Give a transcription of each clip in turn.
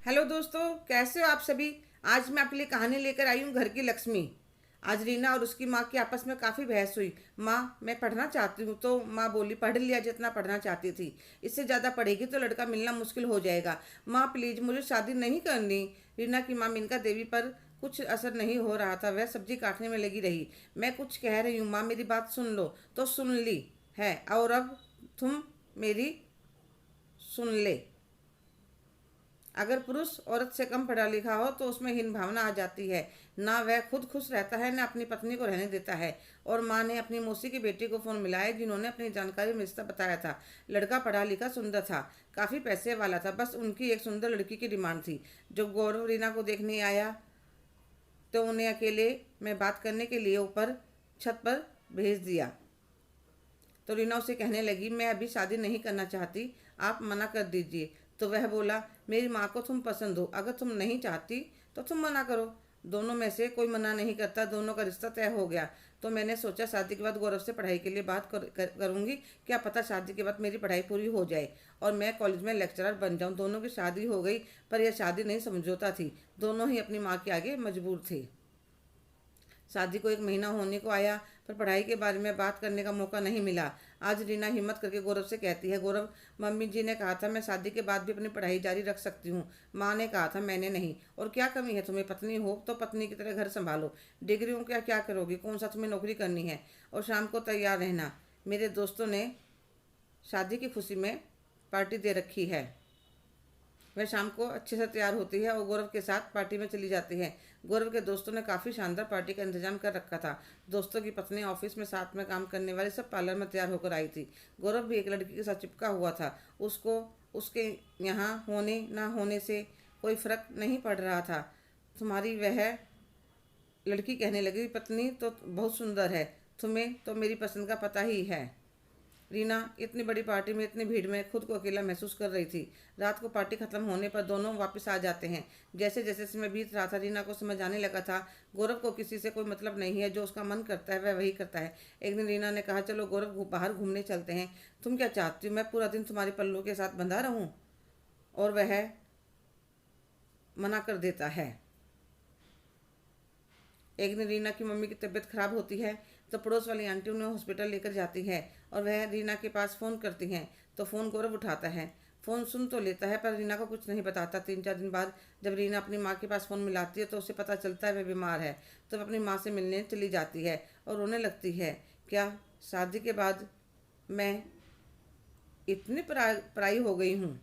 Hello दोस्तों, कैसे हो आप सभी। आज मैं आपके लिए कहानी लेकर आई हूँ, घर की लक्ष्मी। आज रीना और उसकी माँ की आपस में काफ़ी बहस हुई। माँ, मैं पढ़ना चाहती हूँ। तो माँ बोली, पढ़ लिया जितना पढ़ना चाहती थी, इससे ज़्यादा पढ़ेगी तो लड़का मिलना मुश्किल हो जाएगा। माँ प्लीज़, मुझे शादी नहीं करनी। रीना की माँ मिनका देवी पर कुछ असर नहीं हो रहा था। वह सब्जी काटने में लगी रही। मैं कुछ कह रही हूँ माँ, मेरी बात सुन लो। तो सुन ली है, और अब तुम मेरी सुन ले। अगर पुरुष औरत से कम पढ़ा लिखा हो तो उसमें हीन भावना आ जाती है। ना वह खुद खुश रहता है, ना अपनी पत्नी को रहने देता है। और माँ ने अपनी मौसी की बेटी को फ़ोन मिलाया, जिन्होंने अपनी जानकारी में रिश्ता बताया था। लड़का पढ़ा लिखा सुंदर था, काफ़ी पैसे वाला था। बस उनकी एक सुंदर लड़की की डिमांड थी। जब गौरव रीना को देखने आया तो उन्हें अकेले में बात करने के लिए ऊपर छत पर भेज दिया। तो रीना उसे कहने लगी, मैं अभी शादी नहीं करना चाहती, आप मना कर दीजिए। तो वह बोला, मेरी माँ को तुम पसंद हो, अगर तुम नहीं चाहती तो तुम मना करो। दोनों में से कोई मना नहीं करता, दोनों का रिश्ता तय हो गया। तो मैंने सोचा शादी के बाद गौरव से पढ़ाई के लिए बात करूंगी। क्या पता शादी के बाद मेरी पढ़ाई पूरी हो जाए और मैं कॉलेज में लेक्चरर बन जाऊं। दोनों की शादी हो गई, पर यह शादी नहीं समझौता थी। दोनों ही अपनी माँ के आगे मजबूर थे। शादी को एक महीना होने को आया, पर पढ़ाई के बारे में बात करने का मौका नहीं मिला। आज रीना हिम्मत करके गौरव से कहती है, गौरव, मम्मी जी ने कहा था मैं शादी के बाद भी अपनी पढ़ाई जारी रख सकती हूँ। माँ ने कहा था, मैंने नहीं। और क्या कमी है तुम्हें, पत्नी हो तो पत्नी की तरह घर संभालो। डिग्रियों क्या क्या करोगी, कौन सा तुम्हें नौकरी करनी है। और शाम को तैयार रहना, मेरे दोस्तों ने शादी की खुशी में पार्टी दे रखी है। वह शाम को अच्छे से तैयार होती है और गौरव के साथ पार्टी में चली जाती है। गौरव के दोस्तों ने काफ़ी शानदार पार्टी का इंतजाम कर रखा था। दोस्तों की पत्नी, ऑफिस में साथ में काम करने वाली, सब पार्लर में तैयार होकर आई थी। गौरव भी एक लड़की के साथ चिपका हुआ था। उसको उसके यहाँ होने ना होने से कोई फर्क नहीं पड़ रहा था। तुम्हारी वह लड़की कहने लगी, पत्नी तो बहुत सुंदर है, तुम्हें तो मेरी पसंद का पता ही है। रीना इतनी बड़ी पार्टी में, इतनी भीड़ में खुद को अकेला महसूस कर रही थी। रात को पार्टी खत्म होने पर दोनों वापस आ जाते हैं। जैसे जैसे समय बीत रहा था, रीना को समझ आने लगा था, गौरव को किसी से कोई मतलब नहीं है। जो उसका मन करता है वह वही करता है। एक दिन रीना ने कहा, चलो गौरव, बाहर घूमने चलते हैं। तुम क्या चाहती हो, मैं पूरा दिन तुम्हारे पल्लू के साथ बंधा रहूं। और वह मना कर देता है। एक दिन रीना की मम्मी की तबीयत खराब होती है, तो पड़ोस वाली आंटी उन्हें हॉस्पिटल लेकर जाती है और वह रीना के पास फ़ोन करती हैं। तो फ़ोन गौरव उठाता है। फ़ोन सुन तो लेता है, पर रीना को कुछ नहीं बताता। 3-4 दिन बाद जब रीना अपनी माँ के पास फ़ोन मिलाती है तो उसे पता चलता है वह बीमार है। तो वह अपनी माँ से मिलने चली जाती है और रोने लगती है। क्या शादी के बाद मैं इतनी पराई हो गई हूँ,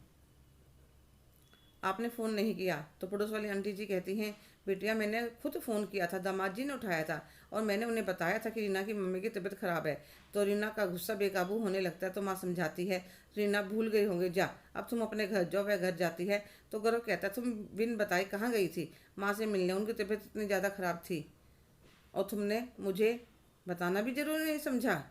आपने फ़ोन नहीं किया। तो पड़ोस वाली आंटी जी कहती हैं, बेटिया, मैंने खुद फ़ोन किया था, दामाद जी ने उठाया था और मैंने उन्हें बताया था कि रीना की मम्मी की तबीयत खराब है। तो रीना का गुस्सा बेकाबू होने लगता है। तो माँ समझाती है, रीना भूल गई होंगे, जा अब तुम अपने घर जाओ। वह घर जाती है तो गौरव कहता है, तुम बिन बताए कहाँ गई थी माँ से मिलने, उनकी तबीयत इतनी ज़्यादा ख़राब थी और तुमने मुझे बताना भी ज़रूरी नहीं समझा।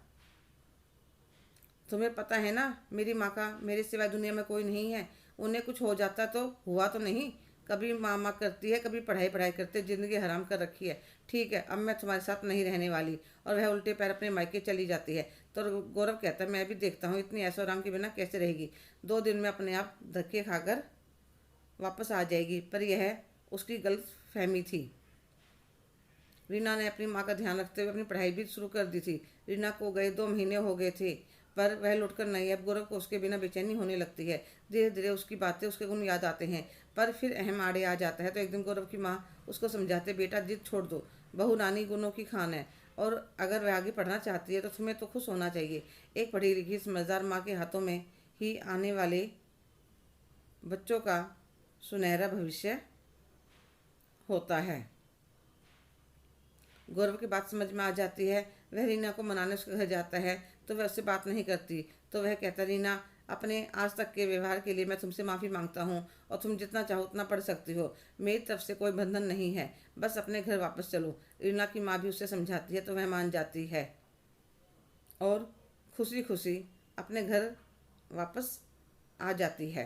तुम्हें पता है ना, मेरी माँ का मेरे सिवा दुनिया में कोई नहीं है। उन्हें कुछ हो जाता तो हुआ तो नहीं, कभी माँ माँ करती है, कभी पढ़ाई पढ़ाई करते, ज़िंदगी हराम कर रखी है। ठीक है, अब मैं तुम्हारे साथ नहीं रहने वाली। और वह उल्टे पैर अपने मायके चली जाती है। तो गौरव कहता है, मैं भी देखता हूँ इतनी ऐशो आराम के बिना कैसे रहेगी। 2 दिन में अपने आप धक्के खाकर वापस आ जाएगी। पर यह उसकी गलत फहमी थी। रीना ने अपनी माँ का ध्यान रखते हुए अपनी पढ़ाई भी शुरू कर दी थी। रीना को गए 2 महीने हो गए थे, पर वह लौटकर नहीं। अब गौरव को उसके बिना बेचैनी होने लगती है। धीरे धीरे उसकी बातें, उसके गुण याद आते हैं, पर फिर अहम आड़े आ जाता है। तो एक दिन गौरव की माँ उसको समझाते, बेटा जिद छोड़ दो, बहू रानी गुणों की खान है, और अगर वह आगे पढ़ना चाहती है तो तुम्हें तो खुश होना चाहिए। एक पढ़ी लिखी समझदार माँ के हाथों में ही आने वाले बच्चों का सुनहरा भविष्य होता है। गौरव की बात समझ में आ जाती है। वह रीना को मनाने उसके घर जाता है तो वह उससे बात नहीं करती। तो वह कहता, रीना, अपने आज तक के व्यवहार के लिए मैं तुमसे माफ़ी मांगता हूँ और तुम जितना चाहो उतना पढ़ सकती हो। मेरी तरफ से कोई बंधन नहीं है, बस अपने घर वापस चलो। रीना की माँ भी उसे समझाती है तो वह मान जाती है और खुशी खुशी अपने घर वापस आ जाती है।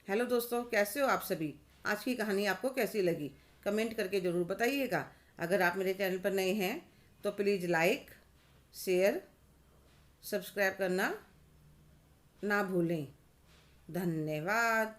हेलो दोस्तों, कैसे हो आप सभी। आज की कहानी आपको कैसी लगी, कमेंट करके ज़रूर बताइएगा। अगर आप मेरे चैनल पर नए हैं तो प्लीज़ लाइक, शेयर, सब्सक्राइब करना ना भूलें। धन्यवाद।